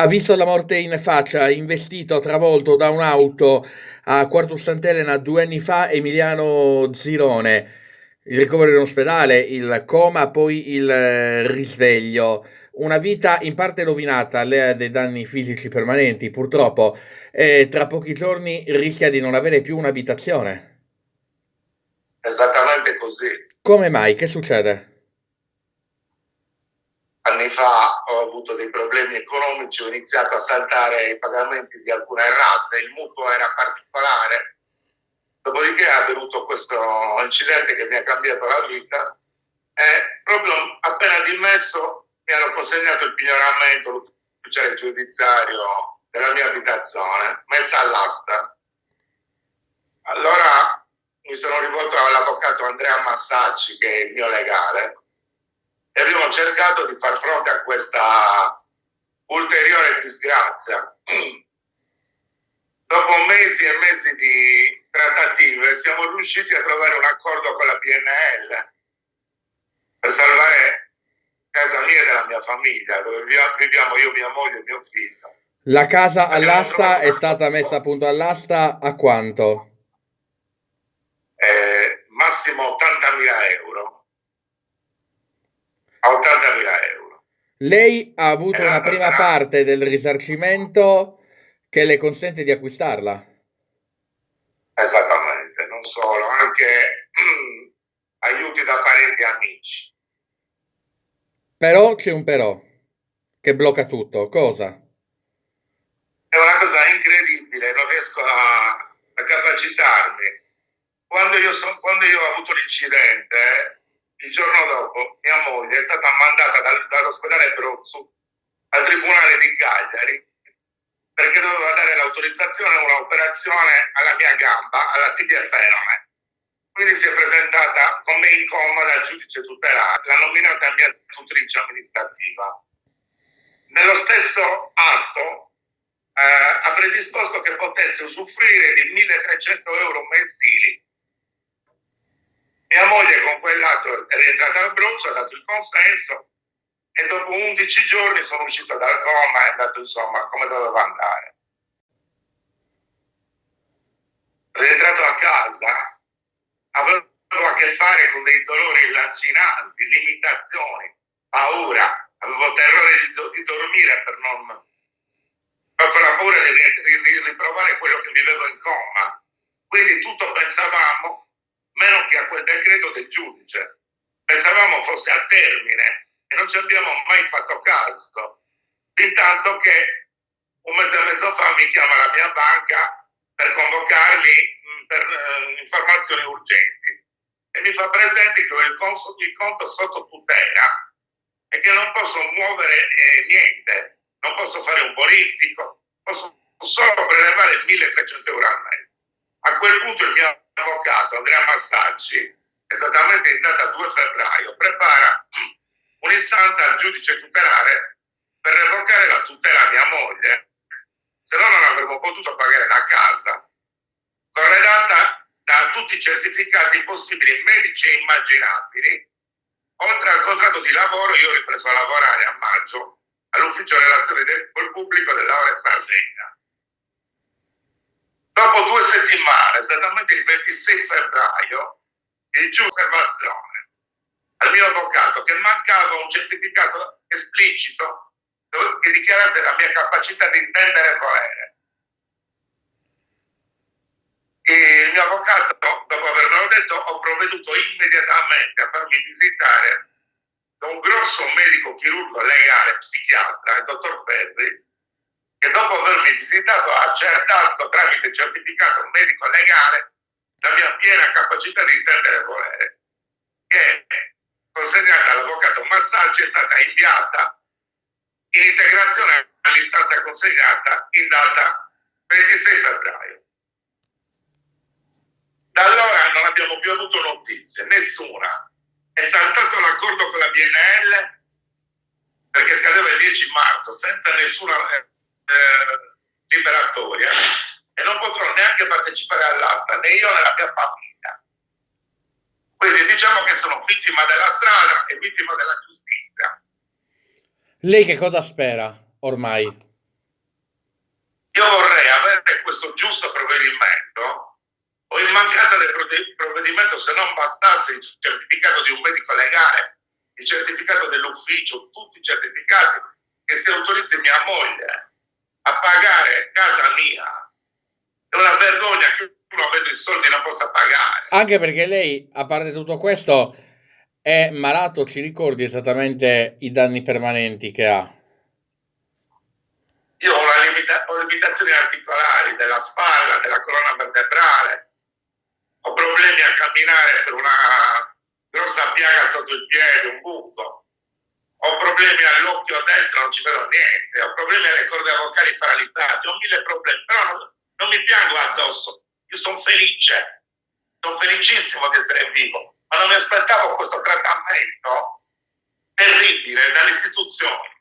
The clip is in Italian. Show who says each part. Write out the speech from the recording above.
Speaker 1: Ha visto la morte in faccia, investito, travolto da un'auto a Quartus Sant'Elena 2 anni fa, Emiliano Zirone. Il ricovero in ospedale, il coma, poi il risveglio. Una vita in parte rovinata, lei ha dei danni fisici permanenti, purtroppo, e tra pochi giorni rischia di non avere più un'abitazione.
Speaker 2: Esattamente così.
Speaker 1: Come mai? Che succede?
Speaker 2: Anni fa ho avuto dei problemi economici, ho iniziato a saltare i pagamenti di alcune rate, il mutuo era particolare, dopodiché è avvenuto questo incidente che mi ha cambiato la vita e proprio appena dimesso mi hanno consegnato il pignoramento, l'ufficiale giudiziario della mia abitazione, messa all'asta. Allora mi sono rivolto all'avvocato Andrea Massacci, che è il mio legale, e abbiamo cercato di far fronte a questa ulteriore disgrazia. Dopo mesi e mesi di trattative siamo riusciti a trovare un accordo con la PNL per salvare casa mia e della mia famiglia, dove viviamo io, mia moglie e mio figlio.
Speaker 1: La casa
Speaker 2: Abbiamo
Speaker 1: all'asta
Speaker 2: trovato un
Speaker 1: è stata messa
Speaker 2: accordo,
Speaker 1: appunto all'asta a quanto?
Speaker 2: massimo 80.000 euro, a 80.000 euro.
Speaker 1: Lei ha
Speaker 2: E
Speaker 1: avuto
Speaker 2: noi
Speaker 1: una prima
Speaker 2: però,
Speaker 1: parte del risarcimento che le consente di acquistarla,
Speaker 2: esattamente, non solo, anche aiuti da parenti e amici.
Speaker 1: però c'è un però che blocca tutto. Cosa?
Speaker 2: È una cosa incredibile, non riesco a capacitarmi. Quando io ho avuto l'incidente, il giorno dopo mia moglie è stata mandata dall'ospedale Brozzo al tribunale di Cagliari perché doveva dare l'autorizzazione a un'operazione alla mia gamba, alla tibia e perone. Quindi si è presentata con me in coma dal giudice tutelare, l'ha nominata mia tutrice amministrativa. Nello stesso atto ha predisposto che potesse usufruire di 1.300 euro mensili. Mia moglie con quell'atto è rientrata al braccio, ha dato il consenso e dopo 11 giorni sono uscito dal coma e è andato insomma come doveva andare. Rientrato a casa avevo a che fare con dei dolori lancinanti, limitazioni, paura, avevo terrore di dormire per la paura di riprovare quello che vivevo in coma. Quindi tutto pensavamo, meno che a quel decreto del giudice. Pensavamo fosse a termine e non ci abbiamo mai fatto caso. Intanto che un mese e mezzo fa mi chiama la mia banca per convocarmi per informazioni urgenti e mi fa presente che ho il conto sotto tutela e che non posso muovere niente, non posso fare un bonifico, posso solo prelevare 1.300 euro al mese. A quel punto il mio avvocato Andrea Massacci, esattamente in data 2 febbraio, prepara un'istanza al giudice tutelare per revocare la tutela a mia moglie, se no non avremmo potuto pagare la casa, corredata da tutti i certificati possibili medici e immaginabili. Oltre al contratto di lavoro, io ho ripreso a lavorare a maggio all'ufficio relazioni col pubblico dell'Aure Sardegna. Dopo 2 settimane, esattamente il 26 febbraio, il giudice osservazione al mio avvocato che mancava un certificato esplicito che dichiarasse la mia capacità di intendere e volere. Il mio avvocato, dopo avermelo detto, ho provveduto immediatamente a farmi visitare da un grosso medico chirurgo legale, psichiatra, il dottor Ferri, che dopo avermi visitato ha accertato tramite certificato medico legale la mia piena capacità di intendere e volere, che consegnata all'avvocato Massaggi è stata inviata in integrazione all'istanza consegnata in data 26 febbraio. Da allora non abbiamo più avuto notizie, nessuna. È saltato l'accordo con la BNL perché scadeva il 10 marzo senza nessuna liberatoria e non potrò neanche partecipare all'asta, né io né la mia famiglia. Quindi diciamo che sono vittima della strada e vittima della giustizia.
Speaker 1: Lei che cosa spera ormai?
Speaker 2: Io vorrei avere questo giusto provvedimento, o in mancanza del provvedimento, se non bastasse il certificato di un medico legale, il certificato dell'ufficio, tutti i certificati, che si autorizzi mia moglie a pagare casa mia. È una vergogna che uno avendo i soldi non possa pagare.
Speaker 1: Anche perché lei, a parte tutto questo, è malato, ci ricordi esattamente i danni permanenti che ha?
Speaker 2: Io ho, ho limitazioni articolari della spalla, della colonna vertebrale, ho problemi a camminare per una grossa piaga sotto il piede, un buco, ho problemi all'occhio destro, non ci vedo niente, ho problemi alle corde vocali paralizzate, ho mille problemi, però non mi piango addosso, io sono felice, sono felicissimo di essere vivo, ma non mi aspettavo questo trattamento terribile dalle istituzioni.